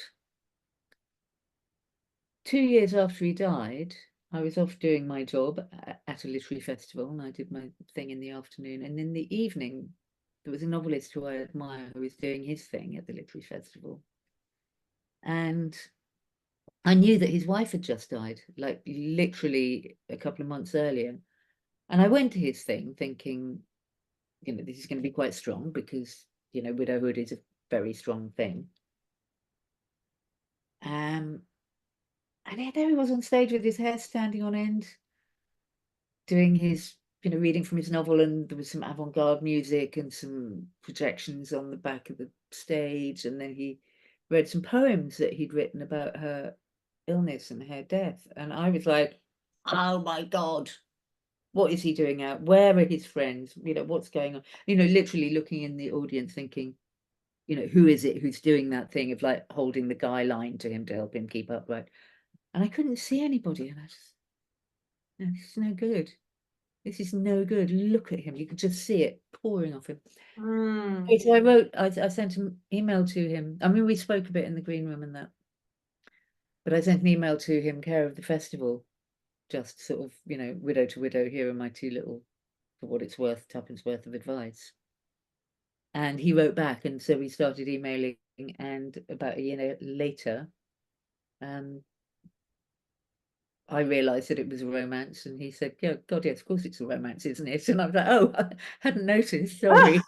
S2: 2 years after he died, I was off doing my job at a literary festival, and I did my thing in the afternoon. And in the evening, there was a novelist who I admire who was doing his thing at the literary festival. And I knew that his wife had just died, like literally a couple of months earlier. And I went to his thing thinking, you know, this is going to be quite strong because, you know, widowhood is a very strong thing. And there he was on stage with his hair standing on end, doing his, you know, reading from his novel, and there was some avant-garde music and some projections on the back of the stage. And then he read some poems that he'd written about her illness and her death. And I was like, oh my God, what is he doing out? Where are his friends? You know, what's going on? You know, literally looking in the audience thinking, you know, who is it who's doing that thing of like holding the guy line to him to help him keep upright? And I couldn't see anybody. And I just, no, this is no good. This is no good. Look at him. You could just see it pouring off him.
S1: Mm.
S2: So I sent an email to him. I mean, we spoke a bit in the green room and that, but I sent an email to him, care of the festival, just sort of, you know, widow to widow, here are my two little, for what it's worth, tuppence worth of advice. And he wrote back, and so we started emailing, and about a year later, I realised that it was a romance, and he said, "Yeah, God, yes, of course it's a romance, isn't it?" And I was like, "Oh, I hadn't noticed, sorry."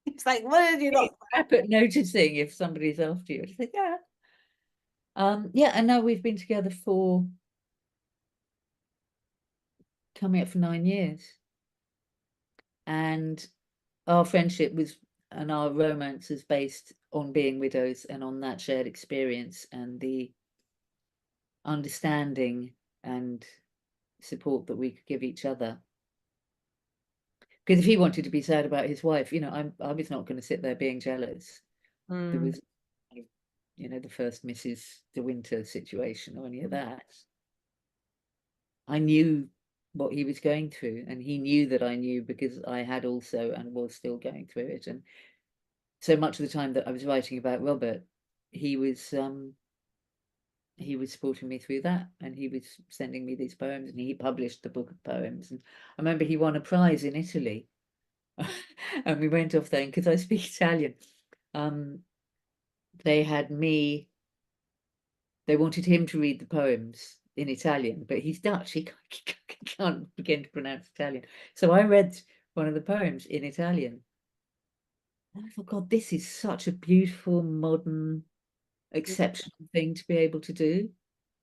S1: It's like, what did you not?
S2: Crap at noticing if somebody's after you. I said, "Yeah." Yeah, and now we've been together for coming up for 9 years. And our friendship was, and our romance is based on being widows and on that shared experience and the understanding and support that we could give each other. Because if he wanted to be sad about his wife, you know, I was not going to sit there being jealous. There was, you know, the first Mrs. De Winter situation or any of that. I knew what he was going through, and he knew that I knew, because I had also and was still going through it. And so much of the time that I was writing about Robert, he was supporting me through that, and he was sending me these poems, and he published the book of poems. And I remember he won a prize in Italy. And we went off there, and because I speak Italian, they had me, they wanted him to read the poems in Italian, but he's Dutch, he can't begin to pronounce Italian. So I read one of the poems in Italian. And I thought, God, this is such a beautiful, modern, exceptional thing to be able to do,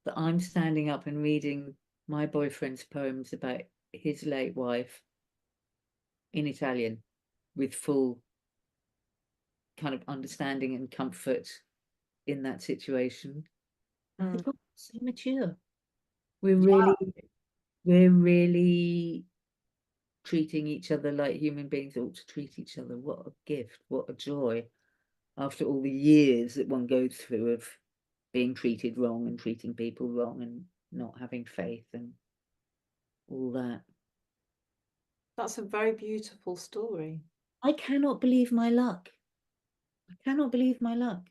S2: that I'm standing up and reading my boyfriend's poems about his late wife in Italian with full kind of understanding and comfort in that situation. I think, oh, so mature. We're really treating each other like human beings ought to treat each other. What a gift, what a joy, after all the years that one goes through of being treated wrong and treating people wrong and not having faith and all that.
S1: That's a very beautiful story.
S2: I cannot believe my luck. I cannot believe my luck.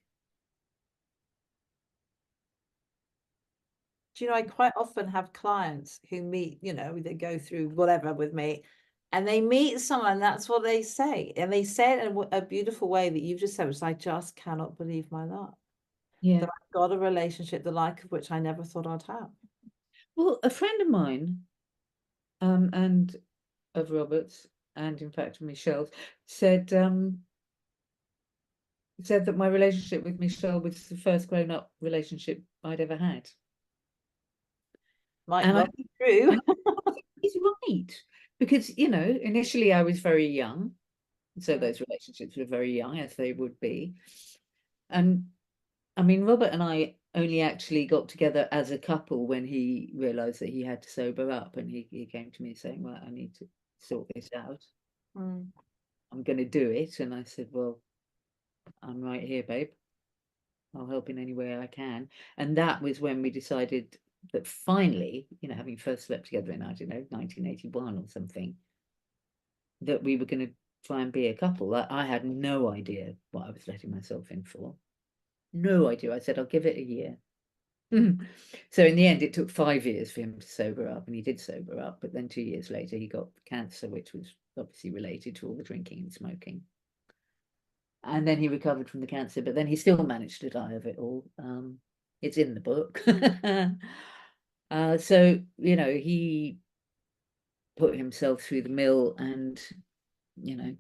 S1: Do you know, I quite often have clients who meet, you know, they go through whatever with me, and they meet someone, that's what they say. And they say it in a beautiful way that you've just said, which is, I just cannot believe my luck.
S2: Yeah.
S1: That I've got a relationship the like of which I never thought I'd have.
S2: Well, a friend of mine, and of Robert's, and in fact Michelle's, said that my relationship with Michelle was the first grown-up relationship I'd ever had.
S1: Might
S2: And
S1: well be true.
S2: he's right, because, you know, initially I was very young, so those relationships were very young, as they would be. And I mean, Robert and I only actually got together as a couple when he realized that he had to sober up, and he came to me saying, well, I need to sort this out. I'm going to do it. And I said, well, I'm right here, babe. I'll help in any way I can. And that was when we decided that finally, you know, having first slept together in, I don't know, 1981 or something, that we were going to try and be a couple. I had no idea what I was letting myself in for. No idea. I said, I'll give it a year. So in the end, it took 5 years for him to sober up, and he did sober up. But then 2 years later, he got cancer, which was obviously related to all the drinking and smoking. And then he recovered from the cancer, but then he still managed to die of it all. It's in the book. So, you know, he put himself through the mill, and, you know,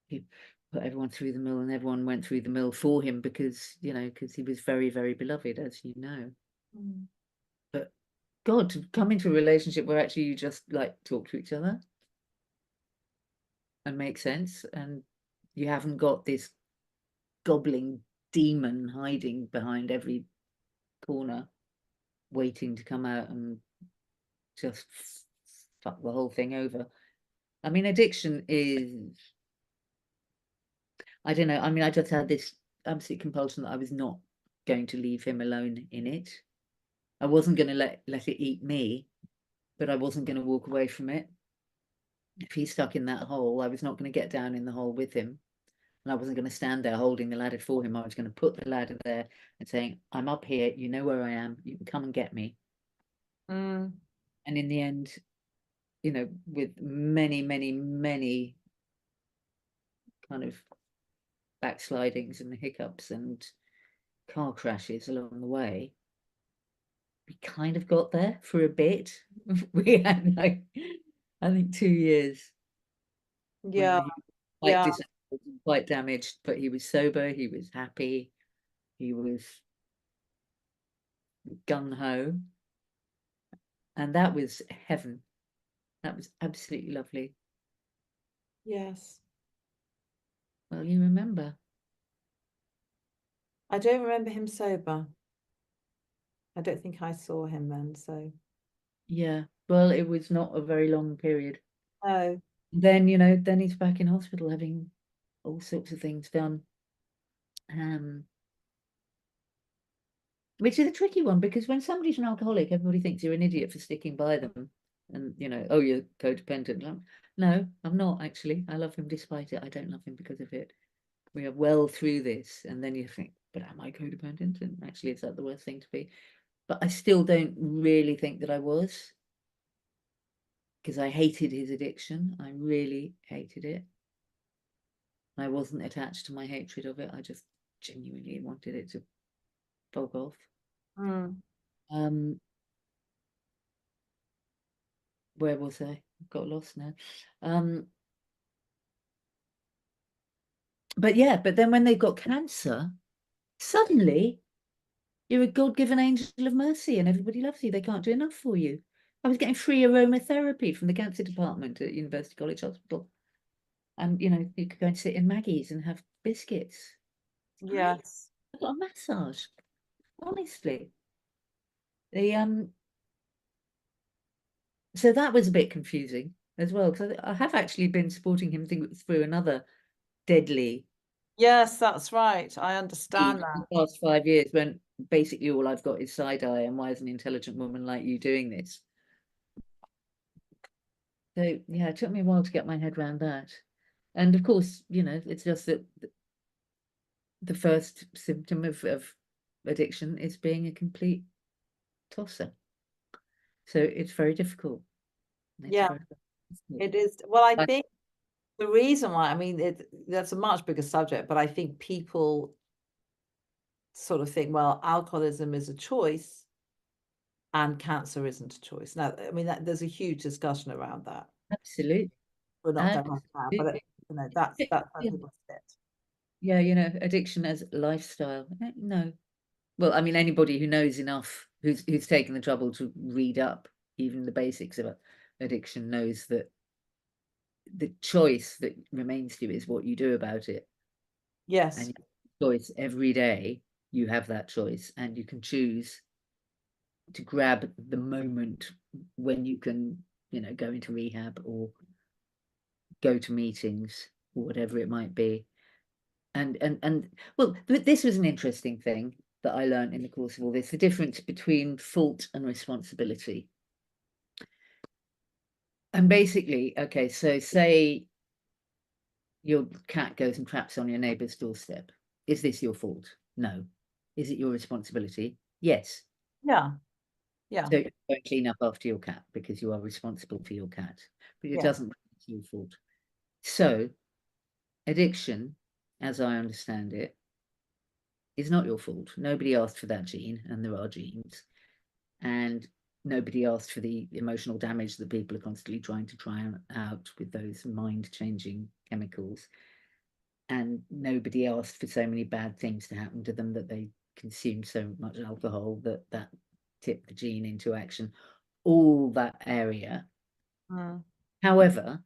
S2: he put everyone through the mill, and everyone went through the mill for him, because, you know, because he was very, very beloved, as you know. But God, to come into a relationship where actually you just like talk to each other and make sense, and you haven't got this gobbling demon hiding behind every corner, waiting to come out and just fuck the whole thing over. I mean, addiction is, I don't know, I mean, I just had this absolute compulsion that I was not going to leave him alone in it. I wasn't going to let it eat me, but I wasn't going to walk away from it. if he stuck in that hole, I was not going to get down in the hole with him. And I wasn't going to stand there holding the ladder for him. I was going to put the ladder there and saying, I'm up here, you know where I am, you can come and get me.
S1: Mm.
S2: And in the end, you know, with many, many, many kind of backslidings and hiccups and car crashes along the way, we kind of got there for a bit. We had like, I think 2 years
S1: Yeah.
S2: where he was quite
S1: Yeah.
S2: disabled and quite damaged, but he was sober, he was happy, he was gung-ho. And that was heaven. That was absolutely lovely.
S1: Yes.
S2: Well, you remember.
S1: I don't remember him sober. I don't think I saw him then, so.
S2: Yeah. Well, it was not a very long period.
S1: Oh.
S2: Then, you know, then he's back in hospital having all sorts of things done. Which is a tricky one, because when somebody's an alcoholic, everybody thinks you're an idiot for sticking by them. And, you know, oh, you're codependent. No, I'm not actually. I love him despite it. I don't love him because of it. We are well through this. And then you think, but am I codependent? And actually, is that the worst thing to be? But I still don't really think that I was, because I hated his addiction. I really hated it. I wasn't attached to my hatred of it. I just genuinely wanted it to bog off.
S1: Mm.
S2: Where was I? Got lost now. But yeah, but then when they've got cancer, suddenly you're a God-given angel of mercy and everybody loves you. They can't do enough for you. I was getting free aromatherapy from the cancer department at University College Hospital. And, you know, you could go and sit in Maggie's and have biscuits. Great.
S1: Yes.
S2: I got a massage, honestly. The So that was a bit confusing as well, because I have actually been supporting him through another deadly
S1: Yes, that's right. I understand
S2: in
S1: that.
S2: the past 5 years, when basically all I've got is side eye, and why is an intelligent woman like you doing this? So yeah, it took me a while to get my head around that. And of course, you know, it's just that the first symptom of addiction is being a complete tosser. So it's very difficult. It's
S1: Yeah,
S2: very difficult.
S1: it is. Well, I
S2: I-
S1: think the reason why, I mean, that's a much bigger subject, but I think people sort of think, well, alcoholism is a choice and cancer isn't a choice. Now, I mean, there's a huge discussion around that.
S2: Absolutely.
S1: We're not going to have that, but
S2: Absolutely.
S1: you know, that's where people sit.
S2: Yeah, you know, addiction as lifestyle. No. Well, I mean, anybody who knows enough, who's taken the trouble to read up even the basics of addiction, knows that the choice that remains to you is what you do about it.
S1: Yes.
S2: And choice every day, you have that choice, and you can choose to grab the moment when you can, you know, go into rehab or go to meetings or whatever it might be. And well, this was an interesting thing that I learned in the course of all this, the difference between fault and responsibility. And basically, okay, so say your cat goes and traps on your neighbour's doorstep. Is this your fault? No. Is it your responsibility? Yes.
S1: Yeah. Yeah.
S2: So you go and clean up after your cat because you are responsible for your cat, but it
S1: Yeah.
S2: doesn't mean it's your fault. So addiction, as I understand it, is not your fault. Nobody asked for that gene, and there are genes. And nobody asked for the emotional damage that people are constantly trying to try out with those mind-changing chemicals. And nobody asked for so many bad things to happen to them, that they consumed so much alcohol that tipped the gene into action. All that area.
S1: Mm.
S2: However,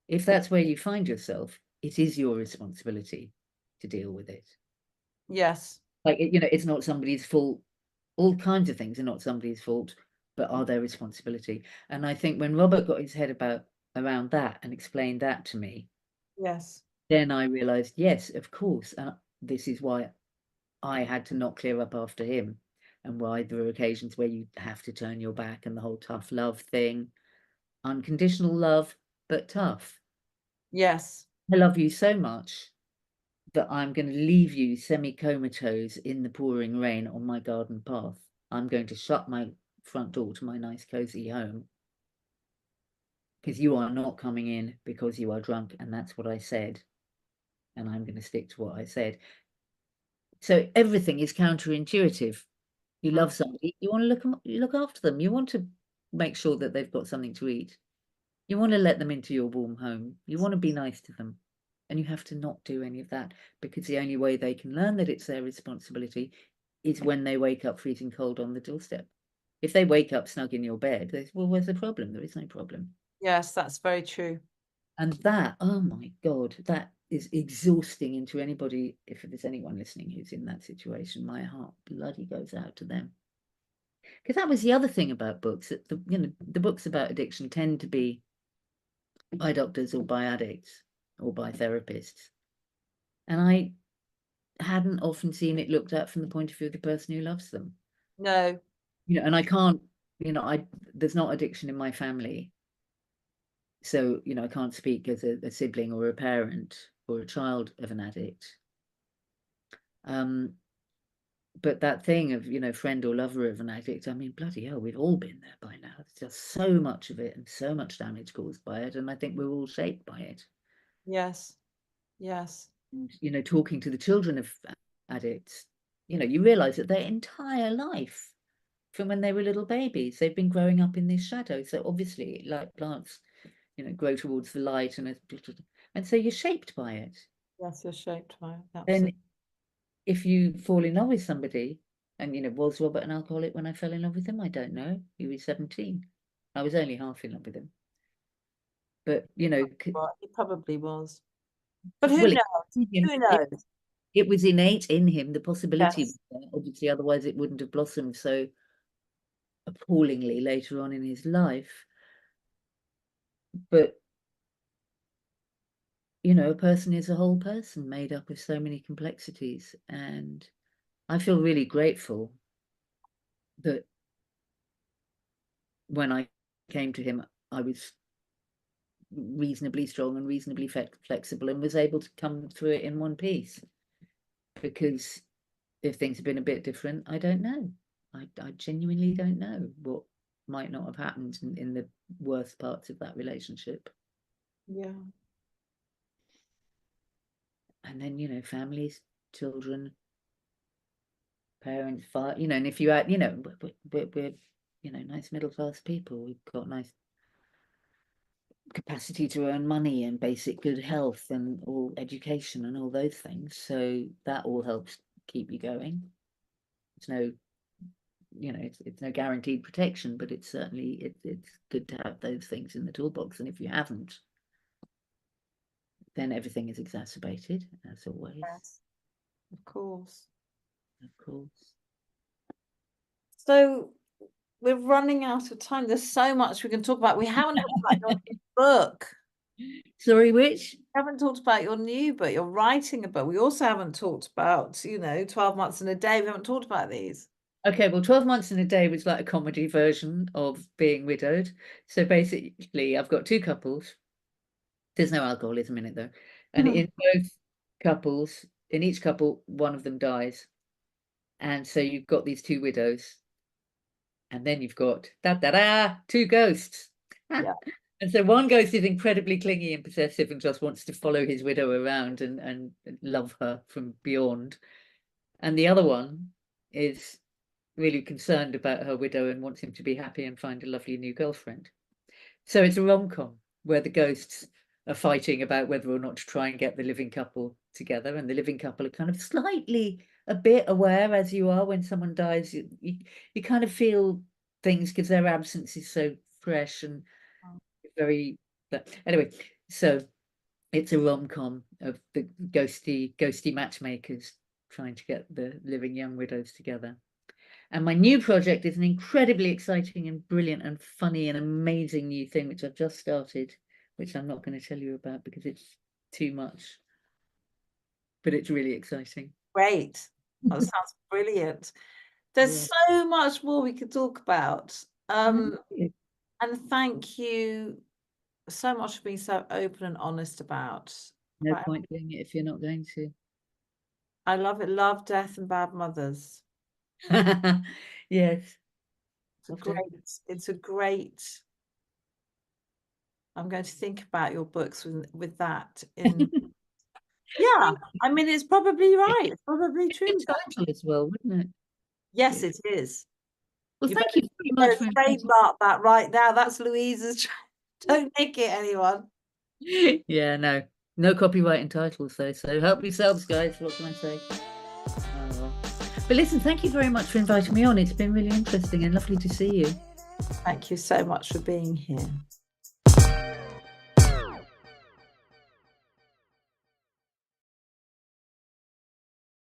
S2: if that's where you find yourself, it is your responsibility to deal with it.
S1: Yes.
S2: Like, you know, it's not somebody's fault. All kinds of things are not somebody's fault, but are their responsibility. And I think when Robert got his head around that and explained that to me,
S1: Yes.
S2: then I realized, yes, of course, this is why I had to not clear up after him, and why there are occasions where you have to turn your back, and the whole tough love thing. Unconditional love but tough.
S1: Yes.
S2: I love you so much that I'm going to leave you semi-comatose in the pouring rain on my garden path. I'm going to shut my front door to my nice cozy home because you are not coming in because you are drunk, and that's what I said, and I'm going to stick to what I said. So everything is counterintuitive. You love somebody, you want to look after them, you want to make sure that they've got something to eat, you want to let them into your warm home, you want to be nice to them, and you have to not do any of that, because the only way they can learn that it's their responsibility is when they wake up freezing cold on the doorstep. If they wake up snug in your bed, they say, well, where's the problem? There is no problem.
S1: Yes, that's very true.
S2: And that, oh my God, that is exhausting. Into anybody, if there's anyone listening who's in that situation, my heart bloody goes out to them. Because that was the other thing about books, that the books about addiction tend to be by doctors or by addicts or by therapists. And I hadn't often seen it looked at from the point of view of the person who loves them.
S1: No.
S2: And I can't, there's not addiction in my family. So, I can't speak as a sibling or a parent or a child of an addict. But that thing of, friend or lover of an addict, I mean, bloody hell, we've all been there by now. There's just so much of it and so much damage caused by it. And I think we're all shaped by it.
S1: Yes. Yes.
S2: And, talking to the children of addicts, you realize that their entire life, from when they were little babies, they've been growing up in this shadow. So obviously, like plants, grow towards the light, and so you're shaped by it.
S1: Yes, you're shaped by it.
S2: Then
S1: Absolutely.
S2: if you fall in love with somebody, and was Robert an alcoholic when I fell in love with him? I don't know. He was 17. I was only half in love with him. But,
S1: Well, he probably was. But who
S2: well,
S1: knows? Who knows?
S2: it was innate in him. The possibility
S1: Yes.
S2: was there, obviously, otherwise it wouldn't have blossomed so appallingly later on in his life. But, a person is a whole person made up of so many complexities. And I feel really grateful that when I came to him, I was reasonably strong and reasonably flexible and was able to come through it in one piece. Because if things had been a bit different, I don't know. I genuinely don't know what might not have happened in the worst parts of that relationship.
S1: Yeah.
S2: And then, families, children, parents, and if you add, we're nice middle class people. We've got nice capacity to earn money and basic good health and all education and all those things. So that all helps keep you going. It's no, it's no guaranteed protection, but it's certainly it's good to have those things in the toolbox. And if you haven't, then everything is exacerbated, as always.
S1: Yes. Of course.
S2: Of course.
S1: So we're running out of time. There's so much we can talk about. We haven't talked about your new book.
S2: Sorry, which?
S1: We haven't talked about your new book. You're writing a book. We also haven't talked about, 12 months in a day. We haven't talked about these.
S2: Okay, well, 12 months in a day was like a comedy version of being widowed. So basically, I've got two couples. There's no alcoholism in it, though. And in both couples, in each couple, one of them dies. And so you've got these two widows. And then you've got two ghosts.
S1: Yeah.
S2: And so one ghost is incredibly clingy and possessive and just wants to follow his widow around and love her from beyond. And the other one is really concerned about her widow and wants him to be happy and find a lovely new girlfriend. So it's a rom-com where the ghosts are fighting about whether or not to try and get the living couple together, and the living couple are kind of slightly a bit aware, as you are when someone dies. You kind of feel things because their absence is so fresh and very. Anyway, so it's a rom-com of the ghosty matchmakers trying to get the living young widows together. And my new project is an incredibly exciting and brilliant and funny and amazing new thing, which I've just started, which I'm not going to tell you about because it's too much. But it's really exciting.
S1: Great. That sounds brilliant. There's so much more we could talk about. And thank you so much for being so open and honest about.
S2: No point doing it if you're not going to.
S1: I love it. Love, Death, and Bad Mothers.
S2: Yes.
S1: It's a great. I'm going to think about your books with that in. Yeah, I mean, it's probably right. It's probably true.
S2: Title as well, wouldn't it?
S1: Yes, it is.
S2: Well, thank you very much for
S1: trademark that right now. That's Louisa's. Don't nick it, anyone.
S2: Yeah, no copyright in titles though. So help yourselves, guys. What can I say? Oh. But listen, thank you very much for inviting me on. It's been really interesting and lovely to see you.
S1: Thank you so much for being here.